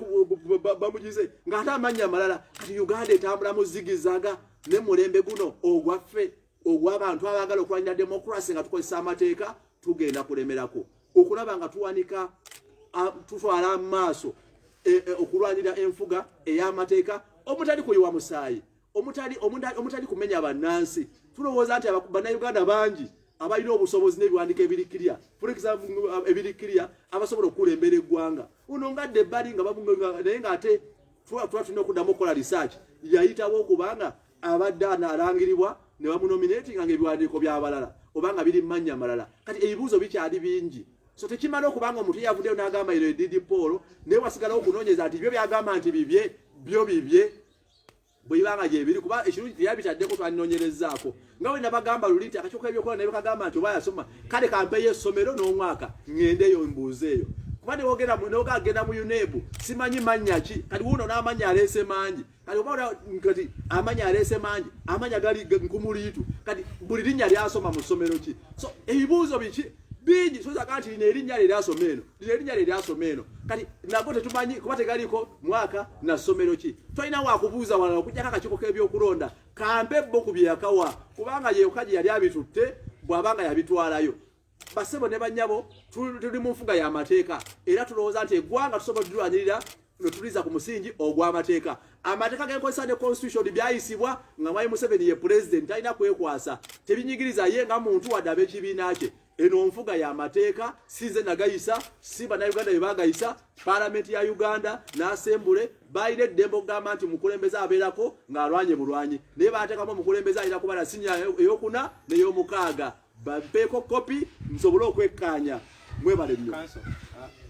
[SPEAKER 1] bamugize ng'ate amannya amalala kati Uganda etambula mu zigizaga ne mulembe guno ogwaffe ogw'abantu abaagala okulwanira democracy nga tukozesa amateeka tugenda kulemerako okulaba nga tuwanika tutwala maaso okulwanira enfuga ey'amateeka omutali kuyiwa musaayi omutali kumenya bannansi tulowooza nti bannayuganda bangi abalina obusobozi n'ebiwandiiko ebirikirya for example ebirikirya abasobola okulembera eggwanga uno ngadde ebbali naye ng'ate tulina okuddamu okukola research yayitawo okubanga abadde alangiribwa ne bamunominatinga ng'ebiwandiiko by'abalala obanga biri mannya malala kati ebibuuzo bikyali bingi so tekimala okubanga omuntu yavuddeyo n'agamba ero edidi Paul naye wasigalawo okunoonyeza nti byo byagamba nti bibye bwe ibanga gyebiri kuba ekirungi yabitaddeko twalinoonyerezaako nga bwe nabagamba luli nti akakiiko k'ebyokulonda ne bakagamba nti oba yasoma kale kampeyo essomero n'omwaka ŋŋendeyo mbuuzeeyo kuba newogagenda mu UNEB simanyi mannya ki kati wuuno n'amanya aleese mangi kati oba kati amanya aleese mangi amanya gali nkumuliitu kati buli linnya lyasoma mu ssomero ki so ebibuuzo biki bingi soza kati lino erinnya lyasoma eno lino erinnya lyasoma eno kati nago tetumanyi kuba tegaliko mwaka na ssomero ki tolina wakubuuza walala okujjako akakiiko k'ebyokulonda kampe bo ku bye yakawa kubanga yeoka gye yali abitutte bw'abanga yabitwalayo basebo ne bannyabo tuli mu nfuga y'amateeka era tulowooza nti eggwanga tusobola tulwanirira notuliza ku musingi ogw'amateeka amateeka g'enkozesa ne constitution byayisibwa nga Mwai Museveni ye president talina kwekwasa tebinyigiriza ye nga muntu wadde ab'ekibiina kye eno nfuga y'amateeka sinze nagayisa si bannayuganda bye bagayisa paalamenti ya Uganda n'asembule balina eddembe okugamba nti mukulembeze abeerako ng'alwanye bulwanyi naye baateekamu omukulembeze alina kuba na sinya ey'okuna n'ey'omukaaga bampeeko kopi nsobole okwekkaanya mwebale nnyo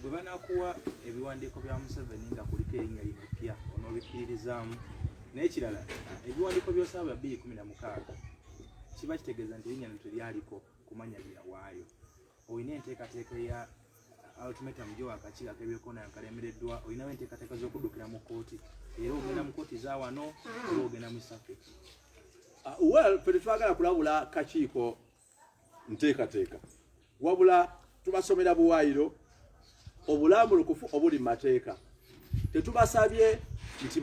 [SPEAKER 2] bwe banakuwa ebiwandiiko bya Museveni nga kuliko erinnya limupya onoobikkirizaamu n'ekirala ebiwandiiko by'osaba bya 2016 kiba kitegeeza nti erinnya teryaliko kumanya byawaayo olina enteekateeka ya ultimatum gy'owakakiiko ak'ebyokulonda kalemereddwa olinawo enteekateeka z'okuddukira mu kkooti era ogenda mu kkooti za wano oba ogenda mu East
[SPEAKER 1] well ffe tetwagala kulabula kakiiko nteekateeka wabula tubasomera buwaayiro obulambulukufu obuli mu mateeka tetubasabye nti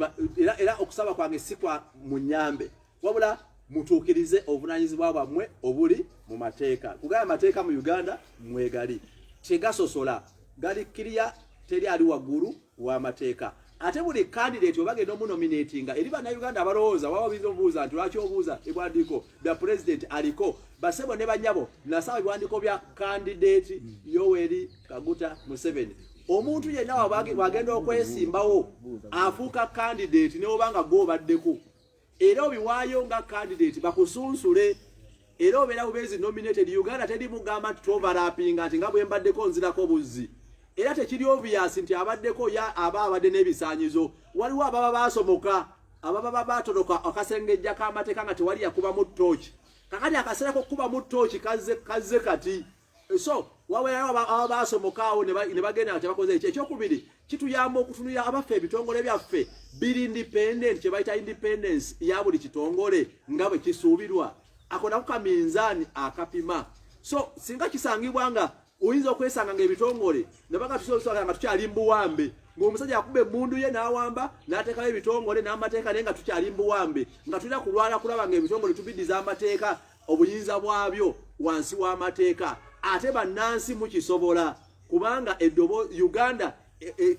[SPEAKER 1] era okusaba kwange si kwa munyambe wabula mutuukirize obuvunaanyizibwa bwammwe obuli mu mateeka kugaya amateeka mu Uganda mwegali tegasosola gali clear teri ali waggulu w'amateeka ate buli candidate obagenda omunominatinga eri bannayuganda abalowooza waba bizobuuza nti lwaki obuuza ebiwandiiko bya president aliko basebo ne banyabo nasaba ebiwandiiko bya candidate Yoweri Kaguta Museveni omuntu yenna wagenda okwesimbawo afuuka candidate neobanga gwobaddeko era obiwaayo nga candidate bakusunsule era obeera bubezi nominated Uganda teri mugamba nti toverlappinga nti nga bwe mbaddeko nzirako buzzi era tekiri obvious nti abaddeko ya abadde n'ebisaanyizo waliwo ababa basomoka ababa batoloka akasengejja k'amateeka nga tewali yakuba mu ttooki kakati akaseera k'okuba mu ttooki kazze kati so waweerayo ababa basomokaawo ne bagenda nga tebakoze ekyo ekyokubiri kituyamba okutunulira abaffe ebitongole byaffe biri independent kye bayita independence ya buli kitongole nga bwe kisuubirwa ako nako kaminzaani akapima so singa kisangibwa nga oyinza okwesanga ng'ebitongole nebaga tusobola nga tukyali mbuwambe ng'omusajja akube emmundu ye n'awamba n'ateekayo ebitongole n'amateeka naye nga tukyali mbuwambe nga tulina kulwala kulaba ng'ebitongole tubiddiza amateeka obuyinza bwabyo wansi w'amateeka ate bannansi mukisobola kubanga Uganda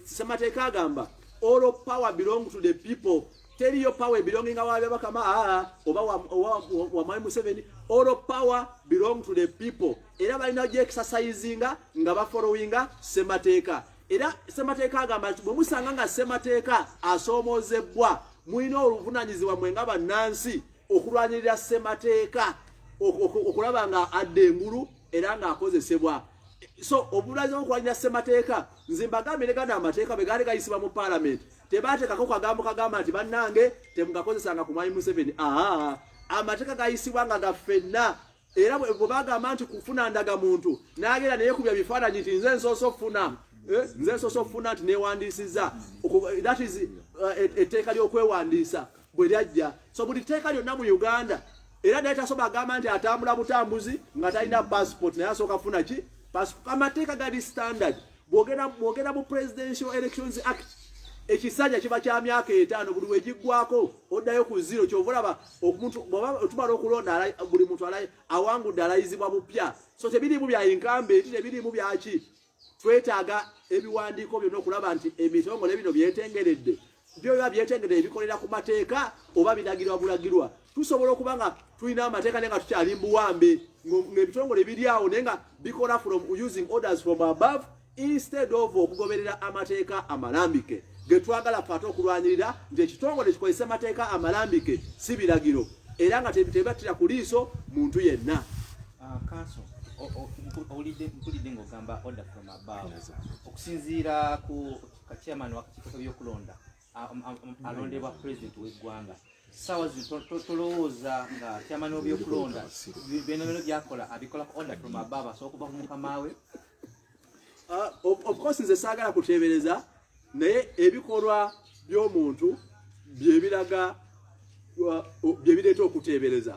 [SPEAKER 1] ssemateeka agamba all power belong to the people teriyo power belonging awabya bakama oba wa Mwai Museveni all power belong to the people era balina je exercisinga nga bafollowinga semateeka era semateeka agamba nti bwe musanga nga semateeka asoomozebwa mulina oluvunanyizibwa mwenga bannansi okulwanirira semateeka okulaba nga adde engulu era nga akozesebwa so obulazi okulwanirira semateeka nze mbagambire gana amateeka bwe gaali gayisibwa mu parliament tebateekako kagambo kagamba nti bannange temugakozesanga ku Mwai Museveni amateeka gayisibwa nga gaffenna era bwe bagamba nti kufuna ndaga muntu n'agenda naye kubya bifaananyi nti nze nsooso funa nti neewandiisiza that is etteeka ly'okwewandiisa bwe lyajja so buli tteeka lyonna mu Uganda era naye tasobola agamba nti atambula butambuzi nga talina passport naye asooka funa ki amateeka gali standard bwogenda mu Presidential Elections Act ekisanja kiba kya myaka 5 buli wegiggwako oddayo ku zero kyovulaba omuntu otumala okulonda buli muntu awangudde alayizibwa bupya so tebirimu bya inkambe tebirimu byaki twetaaga ebiwandiiko byonna okulaba nti emitongole bino byetengeredde byo biba byetengeredde bikolera ku mateeka oba biragirwa bulagirwa tusobola okuba nga tulina amateeka naye nga tukyali mbuwambe ng'ebitongole biri awo naye nga bikola from using orders from above instead of okugoberera amateeka amalambike getwagala fata okulwanirira nti ekitongole kikozesa amateeka amalambike si biragiro era nga tebibatira ku liiso muntu yenna
[SPEAKER 4] Council, mpulidde ng'ogamba order from above okusinziira ku chairman w'akakiiko k'ebyokulonda alondebwa president w'eggwanga sawa tolowooza nga chairman w'ebyokulonda bino byakola abikola ku order from above asobola okuva ku mukama we
[SPEAKER 1] of course nze saagala kuteebereza naye ebikolwa by'omuntu byebiraga byebireeta okuteebereza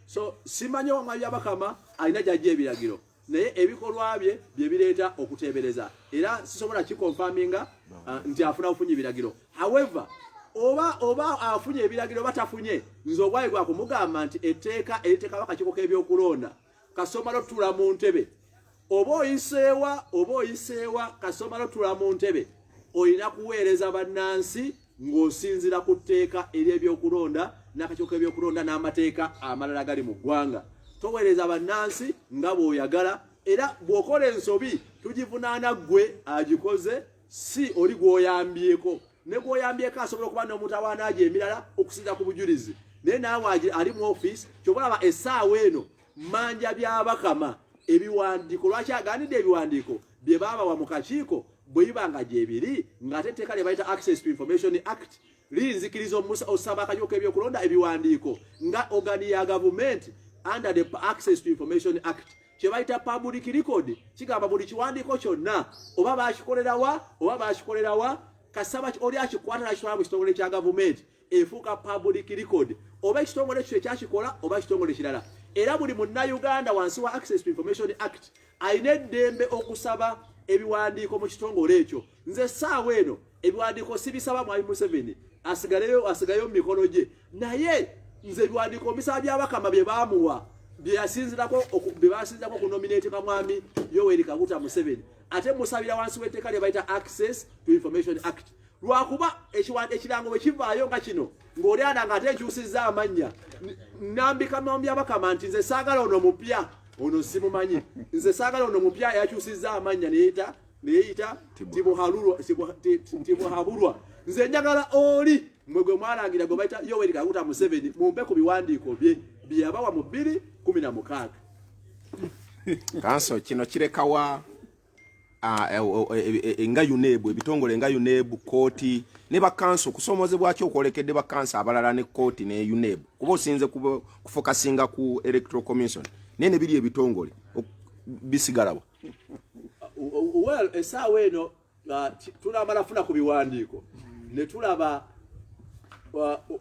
[SPEAKER 1] so simanyi wamwa byabakama alina gyajja ebiragiro naye ebikolwa bye byebireeta okuteebereza era sisobola kikonfaminga nti afuna bufunye ebiragiro however oba afunye ebiragiro batafunye nze obwayi bwa kumugamba nti etteeka eriteeka akakiiko k'ebyokulonda kasoma lotula mu ntebe oba oyiseewa kasoma lotula mu ntebe olina kuweereza bannansi ng'osinzira ku tteeka ery'ebyokulonda n'akakiiko k'ebyokulonda n'amateeka amalala gali mu ggwanga toweereza bannansi nga bw'oyagala era bw'okola ensobi tugivunaana ggwe agikoze si oli gw'oyambyeko ne gw'oyambyeko asobola okuba n'omutawaana agyo emirala okusinza ku bujulizi naye naawe ali mu office kyobalaba essaawa eno manja by'abakama ebiwandiiko lwaki aganidde ebiwandiiko bye baabawa mu kakiiko bwe biba nga gyebiri ng'ate etteeka lye bayita Access to Information Act liyinzikiriza osaba akakiiko k'ebyokulonda ebiwandiiko nga ogani ya gavumenti under the Access to Information Act kye bayita public record kigamba buli kiwandiiko kyonna oba bakikolerawa kasaba oli akikwata nakitwala mu kitongole kya gavumenti efuuka public record oba ekitongole ekyo ekyakikola oba ekitongole kirala era buli munnayuganda wansi wa Access to Information Act alina eddembe okusaba ebiwandiiko mu kitongole ekyo nze essaawa eno ebiwandiiko sibisaba Mwai Museveni asigayo mu mikono gye naye nze ebiwandiiko mbisaba byabakama bye baamuwa byebasinzirako ku nominate ka mwami Yoweri Kaguta Museveni ate musabira wansi w'etteeka lye bayita Access to Information Act lwakuba ekirango bwe kivaayo nga kino ng'olyana ng'ate enkyusizza amannya nambika Byabakama nti nze saagala ono mupya ono simumanyi nze saagala ono mupya yakyusizza amannya neyeyita Tibuhaburwa nze njagala oli mwe gwe mwalangira gwe bayita Yoweri Kaguta Museveni mumpe ku biwandiiko bye byabawa mu 2016
[SPEAKER 5] kanso kino kirekawa enga UNEB ebitongole enga UNEB kooti ne bakanso kusomozebwa ki okwolekedde bakanso abalala ne kooti ne UNEB kuba osinze kufokasinga ku Electoral Commission nene biri ebitongole bisigalawo
[SPEAKER 1] well esaawa eno tulamala funa ku biwandiiko ne tulaba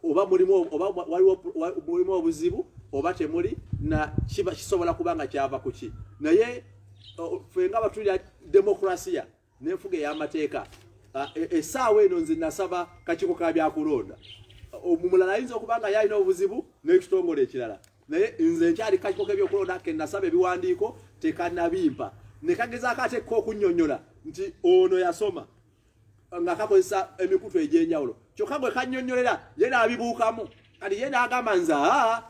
[SPEAKER 1] oba mulimu obuzibu oba temuli na kisobola kubanga kyava kuki naye ffe nga batulira demokrasiya n'enfuga ey'amateeka essaawa eno nze nasaba kakiiko ka byakulonda omulala ayinza okubanga yalina obuzibu n'ekitongole ekirala naye nze nkyali kakiiko k'ebyokulonda ke nasaba ebiwandiiko tekanabimpa ne kagezaako atekka okunnyonnyola nti ono yasoma nga kakozesa emikutu egy'enjawulo kyokka gwe kannyonnyolera ye n'abibuukamu kati ye n'agamba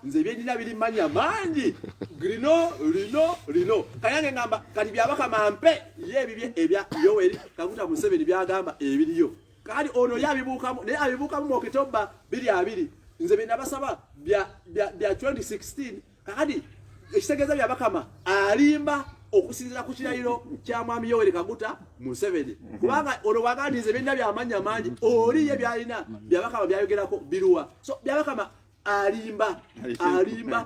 [SPEAKER 1] nze byenina biri manya mangi lino kayange ngamba kati Byabakama mpe ye ebibye ebya Yoweri Kaguta Museveni byagamba ebiriyo kati ono yabibuukamu naye abibuukamu mu Okitoba 22 nze bye nabasaba bya 2016 kati ekitegeeza Byabakama alimba okusinzira ku kirayiro kya mwami Yoweri Kaguta Museveni kubanga ono wagandize byenna byamanya mangi oli ye byalina Byabakama byayogerako biruwa so Byabakama alimba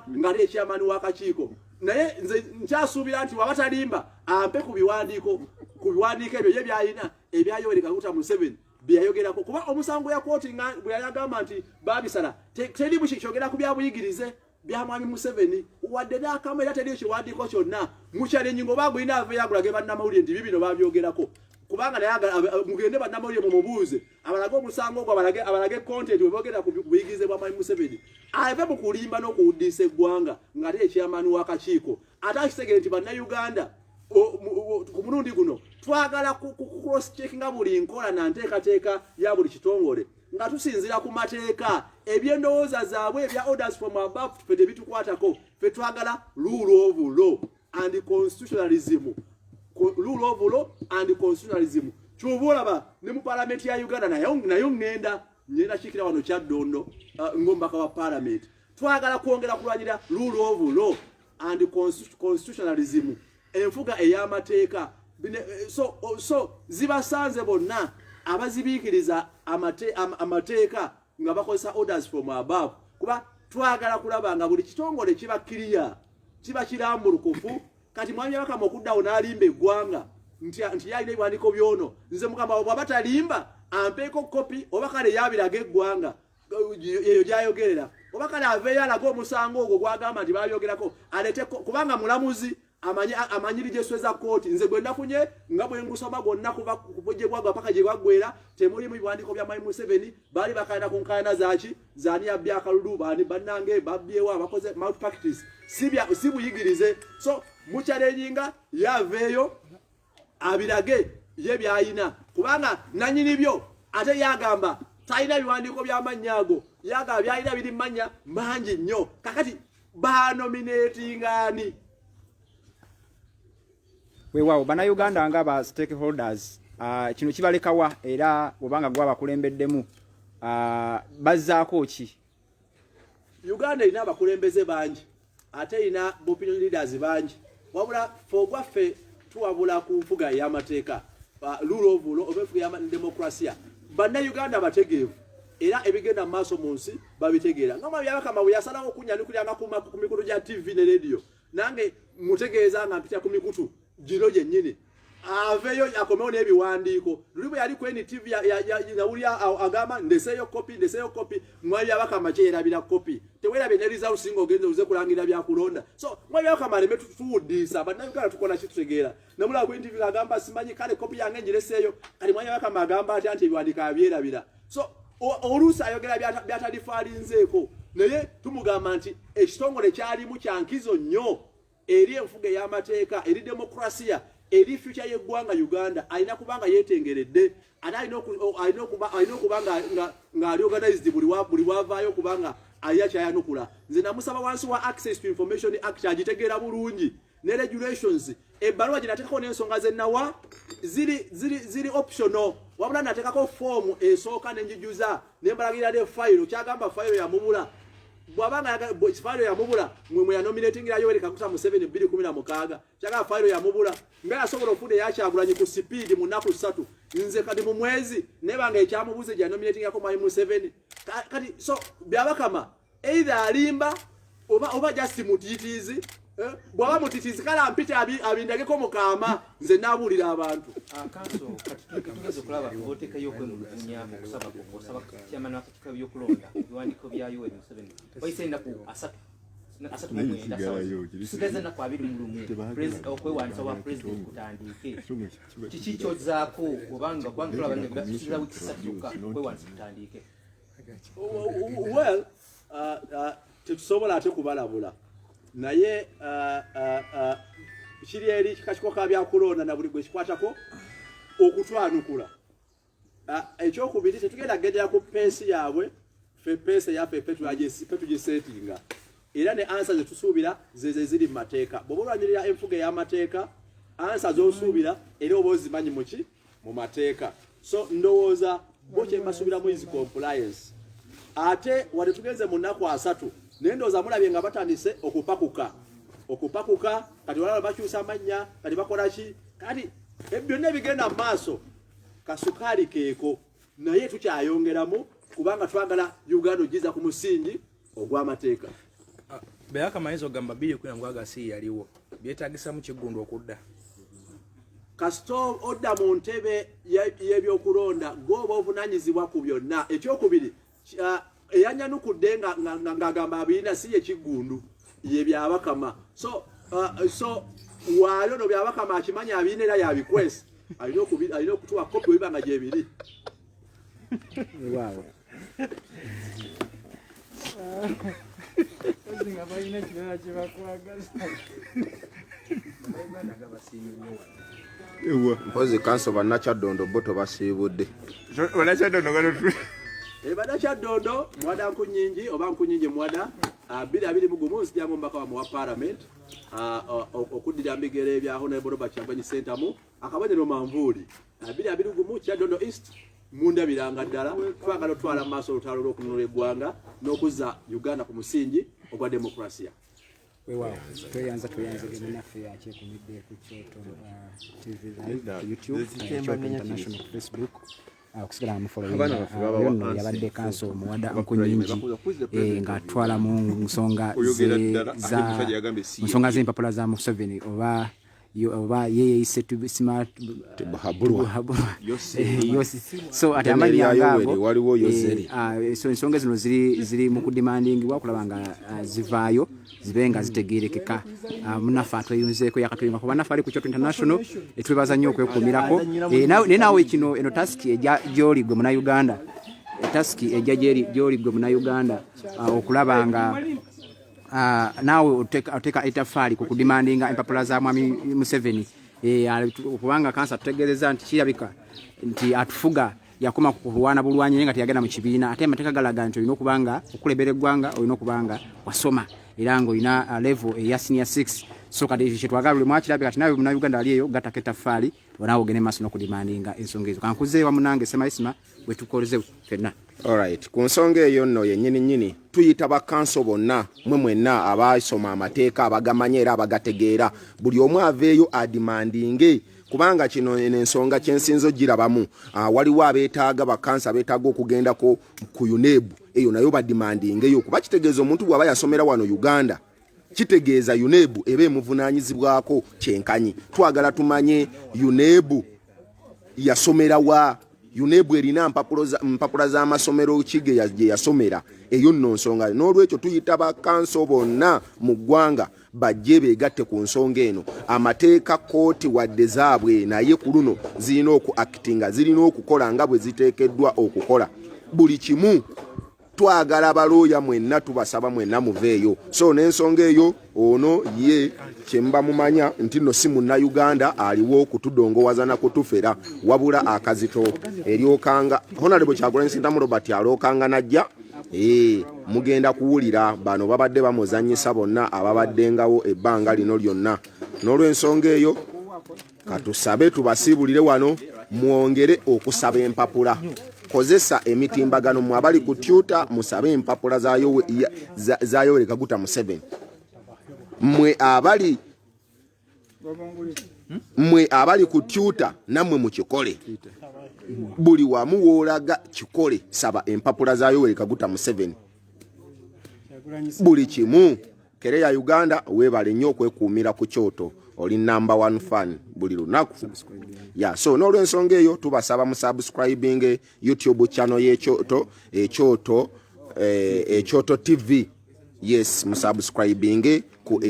[SPEAKER 1] ngale ekyamani wakakiiko naye nze nkyasuubira nti wabatalimba ampe ku biwandiiko ebyo ye byalina ebya Yoweri Kaguta Museveni byayogerako kuba omusango ya kooti bwe yagamba nti babisala teri bukikyogera ku byabuyigirize bya mwami Museveni wadde n'akamu era teri ekiwandiiko kyonna mukyala ennyingo bagulina ave yagulage bannamawulire nti bibino babyogerako kubanga naye mugende bannamawulire mumubuuze abalage omusango ogwo abalage content bwe boogera ku buyigirize bwa mwami Museveni ave mu kulimba n'okuwuddisa eggwanga ng'ate ekyamaani w'akakiiko ate akitegere nti bannayuganda ku mulundi guno twagala cross checkinga buli nkola na nteekateeka ya buli kitongole nga tusinzira ku mateeka ebyendowooza zaabwe ebya orders from above ffe tebitukwatako ffe twagala rule of law and constitutionalism ky'oba olaba ne mu paalamenti ya Uganda nayo ngenda kiikira wano Kyaddondo ng'omubaka wa paalamenti twagala kwongera kulwanyira rule of law and constitutionalism enfuga ey'amateeka so zibasanze bonna abazibiikiriza amateeka nga bakozesa orders from above kuba twagala kulaba nga buli kitongole kiba kiriya kiba kirambulukufu kati mwami Byabakama okuddawo n'alimba eggwanga nti yalina ebiwandiiko byono nze mugamba bw'aba talimba ampeeko kopi oba kale yabiraga eggwanga eyo gy'ayogerera oba kale aveeyo alaga omusango ogwo gwagamba nti babyogerako alete kubanga mulamuzi amanyiri gyesweza kooti nze gwe nafunye nga bwe ngusoma gwonna kuva kubujje bwagwa paka gye bwaggwera temulimu ebiwandiiko bya mwami Museveni baali bakaayana ku nkaayana zaki zaani yabbye akalulu bannange babbyewo abakoze malpractice si buyigirize so mukyalenyinga yaveeyo abirage ye byayina kubanga nanyini byo ate yagamba talina biwandiiko by'amannya ago yagamba byalina biri manya mangi nnyo kakati banominatingani
[SPEAKER 6] weewaawo bannayuganda nga ba stakeholders kino kibalekawa era obanga gwe abakulembeddemu bazzaako ki
[SPEAKER 1] Uganda erina abakulembeze bangi ate erina opinion leaders bangi wabula fogwaffe tuwabula ku nfuga y'amateeka rule of law oba enfuga y'amademokrasiya bannayuganda bategeevu era ebigenda mu maaso mu nsi babitegeera nga mwami Byabakama bwe yasalawo okunyanikulanga ku mikutu gya TV ne radio nange mutegeeza nga mpita ku mikutu gino gyennyini aveeyo akomewo n'ebiwandiiko luli bwe yali ku NTV nawulira agamba ndeseeyo kopi mwami Byabakama kyeyerabira kopi teweerabye ne results nga ogenze uze kulangirira byakulonda so mwami Byabakama aleme tuwuddisa bannayuganda tukola kitutegeera namulaba ku NTV agamba simanyi kale kopi yange ngireseeyo kati mwami Byabakama agamba atya nti ebiwandiiko abyerabira so oluusi ayogera byatalifalinzeeko naye tumugamba nti ekitongole kyalimu kyankizo nnyo eri enfuga ey'amateeka eri demokrasiya eri future y'eggwanga Uganda alina kubanga yeetengeredde ate alina okuba nga ali organized buli wavaayo kubanga alina kyayanukula. Nze namusaba wansi wa Access to Information Act agitegeera bulungi ne regulations ebbaluwa gye nateekako n'ensonga ze nawa ziri optional wabula nateekako foomu esooka n'enjijuza nembalagira ne fayiro kyagamba fayiro yamubula bwabanga fayiro yamubula mwe yanominatingira Yoweri Kaguta Museveni 2016 kyagamba fayiro yamubula nga yasobola okufuna eyakyagulanyi ku speed mu nnaku 3 nze kati mu mwezi nebanga ekyamubuze gya nominatingako Mwai Museveni kati so byabakama either alimba oba just mutitizi bwaba mutitizi kala mpita abindageko mukama nze nabulira abantu
[SPEAKER 4] akanso kati tugeze kulaba boteka yokwemulugunya okusaba kyamana katika byokulonda biwandiko bya Yoweri Museveni bayisenda ku asatu mwenda sigeze na kwa 21 president okwewanisa wa president kutandike kikicho zako obanga kulaba ne basiza wikisatuka okwewanisa kutandike
[SPEAKER 1] well tusobola ate kubalabula naye kiri eri kikachiko kabya kulonda na buli gwe kikwatako okutwanukula ekyokubiri tetugenda kugenda ku pensi yaabwe fe pensi yafe petugisetinga era ne answer zetusuubira zeze ziri mu mateeka bw'olwanirira enfuga y'amateeka answer z'osuubira era oba ozimanyi mu mateeka so ndowooza bo kye mbasuubiramu is compliance ate wali tugenze mu nnaku 3 nendoza mulabye nga batandise okupakuka kati wala bakyusa amannya kati bakola ki kati byonna bigenda mu maaso kasukali keeko naye tukyayongeramu kubanga twagala Uganda ogiza ku musingi ogw'amateeka.
[SPEAKER 2] Beyaka maizo gamba bili kuyangwa agasi yaliwo byetagisa mu kigundu okudda
[SPEAKER 1] kasito odda mu ntebe y'ebyokulonda goba obuvunanyizibwa ku byonna ekyokubiri eyanyanukudde nga agamba abirina si yekigundu ye byabakama so waliwo no byabakama akimanya abirina era yabikwesi alina okutuwa kopi webanga gyebiri
[SPEAKER 6] wow
[SPEAKER 3] Ozinga balina kirala kye bakwagaza.
[SPEAKER 5] mpozi kanso bannakyadondo bo tobasiibudde
[SPEAKER 1] bannakyadondo mwada nkunyingi oba nkunyingi mwada 2021 nzijjamu mbaka wa muwa parliament okuddira mbigere ebya Honorable Robert Kyagulanyi Ssentamu akabonero manvuuli 2021 Kyadondo East munda biranga ddala twagala otwala mu maaso olutalo lw'okununula eggwanga n'okuzza Uganda ku musingi ogwa demokrasiya.
[SPEAKER 6] Wewa tweyanza genaffe yakyekumidde ku Kyoto TV live YouTube Kyoto International Facebook okusigala mufolowinga yabadde kanso muwada nkunyingi ng'atwala mu nsonga z'empapula za Museveni oba yeye setu smart yosi so ati amanyi yangaabo
[SPEAKER 5] waliwo yozeri
[SPEAKER 6] so ensonga zino ziri mu kudemanding wakulabanga zivaayo zibenga zitegerekeka munafa tweyunzeeko yakatuyinga kuba nafa ali ku Kyoto International etwebaza nnyo okwekumirako nawe kino eno task ejyoligwe muna Uganda task ejyoligwe muna Uganda okulabanga nawe oteka etafali ku kudemandinga empapula za Mwami Museveni kubanga kansa tutegereza nti kirabika nti atufuga yakoma kulwana bulwanyi nga tiyagenda mu kibiina ate amateeka galaga nti olina okubanga okulebera eggwanga olina okubanga wasoma era nga olina level eya senior 6 so kati kyetwagala buli mwakirabika kati nawe muna Uganda ali eyo gataka etafali onawe ogende maaso n'okudemandinga ensonga ezo kankuze wa munange semaisima bwe tukoleze fenna.
[SPEAKER 5] Alright, ku nsonga eyo nno yennyini tuyita bakanso bonna mwenna abasoma amateeka abagamanya era abagategeera buli omu aveeyo adimandinge kubanga kino ensonga kyensinzo girabamu waliwo abeetaaga bakansa beetaaga okugendako ku UNEB eyo nayo badimandingeyo kuba kitegeeza omuntu bw'aba yasomera wano Uganda kitegeeza UNEB eba emuvunaanyizibwako kyenkanyi twagala tumanye UNEB yasomera wa UNEB erina mpapula z'amasomero kige gye yasomera eyo nno nsonga n'olwekyo tuyita bakanso bonna mu ggwanga bajje beegatte ku nsonga eno amateeka kooti wadde zaabwe naye ku luno zirina okuactinga zirina okukola nga bwe ziteekeddwa okukola buli kimu twagala balooya mwenna tubasaba mwenna muveeyo. So n'ensonga eyo ono ye kyemba mumanya nti no si munnayuganda aliwo okutudongowaza na kutufera wabula akazito eryokanga Honorable Kyagulanyi Ssentamu Robert alokanga najja mugenda kuwulira bano babadde bamuzanyisa bonna ababaddengawo ebbanga lino lyonna. N'olw'ensonga eyo katusabe tubasiibulire wano mwongere okusaba empapula. Kozesa emitimbagano mwabali ku Twitter musabe empapula za Yoweri Kaguta Museveni. Mwe abali ku Twitter namwe mukikole. Buli wamu woolaga kikole saba empapula za Yoweri Kaguta Museveni. Buli kimu kere ya Uganda webale nnyo okwekuumira ku kyoto. Oli number 1 fan buli lunaku. So n'olw'ensonga eyo tubasaba mu subscribing YouTube channel y'Ekyoto Ekyoto TV. Yes, mu subscribing ku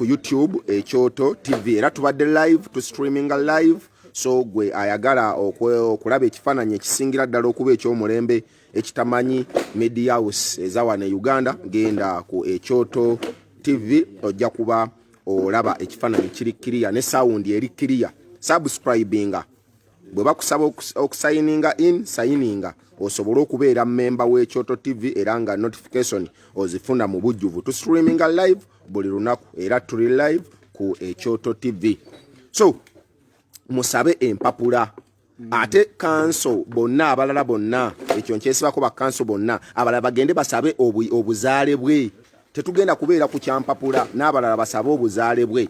[SPEAKER 5] YouTube Ekyoto TV. Era tubadde live to streaming live. So gwe ayagala okulaba ekifaananyi ekisingira ddala okuba eky'omulembe ekitamanyi media house ezawane Uganda, genda ku Ekyoto TV ojja kuba olaba ekifaananyi kiri kiriya ne sound eri kiriya. Subscribinga bwe bakusaba okusayininga in sayininga osobola okubeera member w'Ekyoto TV era nga notification ozifuna mu bujjuvu. Tu streaminga live buli lunaku era tuli live ku Ekyoto TV. So musabe empapula ate kanso bonna abalala bonna ekyo nkyesibako bakanso bonna abalala bagende basabe obuzaale bwe. Tetugenda kubeera ku kyampapula n'abalala basabe obuzaale bwe.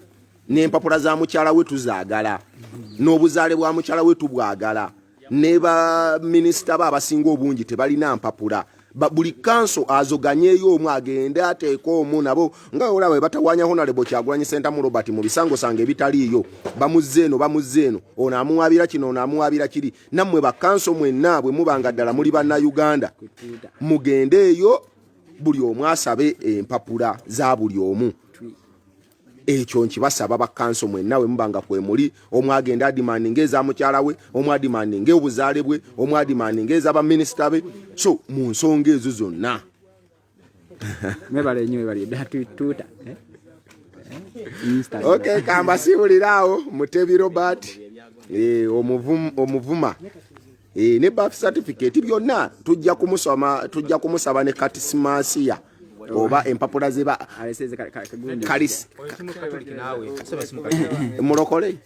[SPEAKER 5] N'empapula za mukyala we tuzaagala, n'obuzaale bwa mukyala we tubwagala, ne ba minisita abasinga obungi tebalina mpapula. Buli kanso azoganyeyo omu agende ateeka omu nabo nga olaba batawaanya Honorable Kyagulanyi Ssentamu Robert mu bisango sange ebitaliiyo. Bamuzzeeno ono amuwabira kino ono amuwabira kiri. Nammwe bakanso mwenna bwe mubanga ddala muli bannayuganda mugende eyo buli omu asabe empapula za buli omu. Ekyo nkibasaba bakanso mwenna we mubanga kwe muli. Omu agenda adimandinga eza mukyala we, omu adimandinga obuzaale bwe, omu adimandinga eza baminisita be. So mu nsonga ezo zonna
[SPEAKER 6] Mebale nnyo ebali tuta.
[SPEAKER 5] Okay, kamba sibulirawo Mutebi Robert omuvuma ne birth certificate byonna tujja kumusaba ne katismasiya oba empapula zeba kalisi mulokole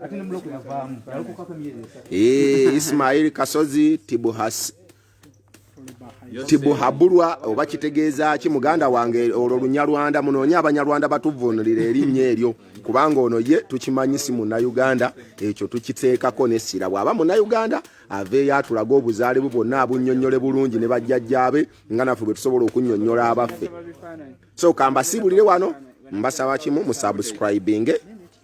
[SPEAKER 2] ate ne mulokole avaamu yalikukwako
[SPEAKER 5] Ismail Kasozi Tibuhabulwa oba kitegeeza ki muganda wange olwo Lunyarwanda munoonya Abanyarwanda batuvunulira erinnya eryo kubanga ono ye tukimanyisi Munnayuganda ekyo tukiteekako n'essira bw'aba Munnayuganda aveeyo atulaga obuzaale bwe bwonna abunnyonnyole bulungi ne bajjajjaabe nga naffe bwe tusobola okunnyonnyola abaffe. So kambasibulire wano mbasaba kimu mu subscribing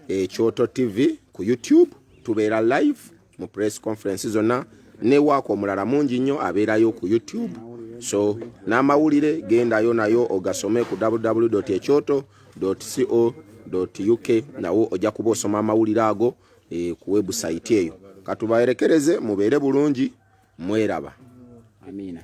[SPEAKER 5] Ekyoto TV ku YouTube tubeera live mu press conference zonna ne waako omulala mungi nnyo abeerayo ku YouTube. So n'amawulire gendayo nayo ogasome ku www.ekyoto.co.uk nawo ojja kuba osoma amawulire ago ku website eyo. Katubayerekereze mubeere bulungi mweraba.
[SPEAKER 6] Amina.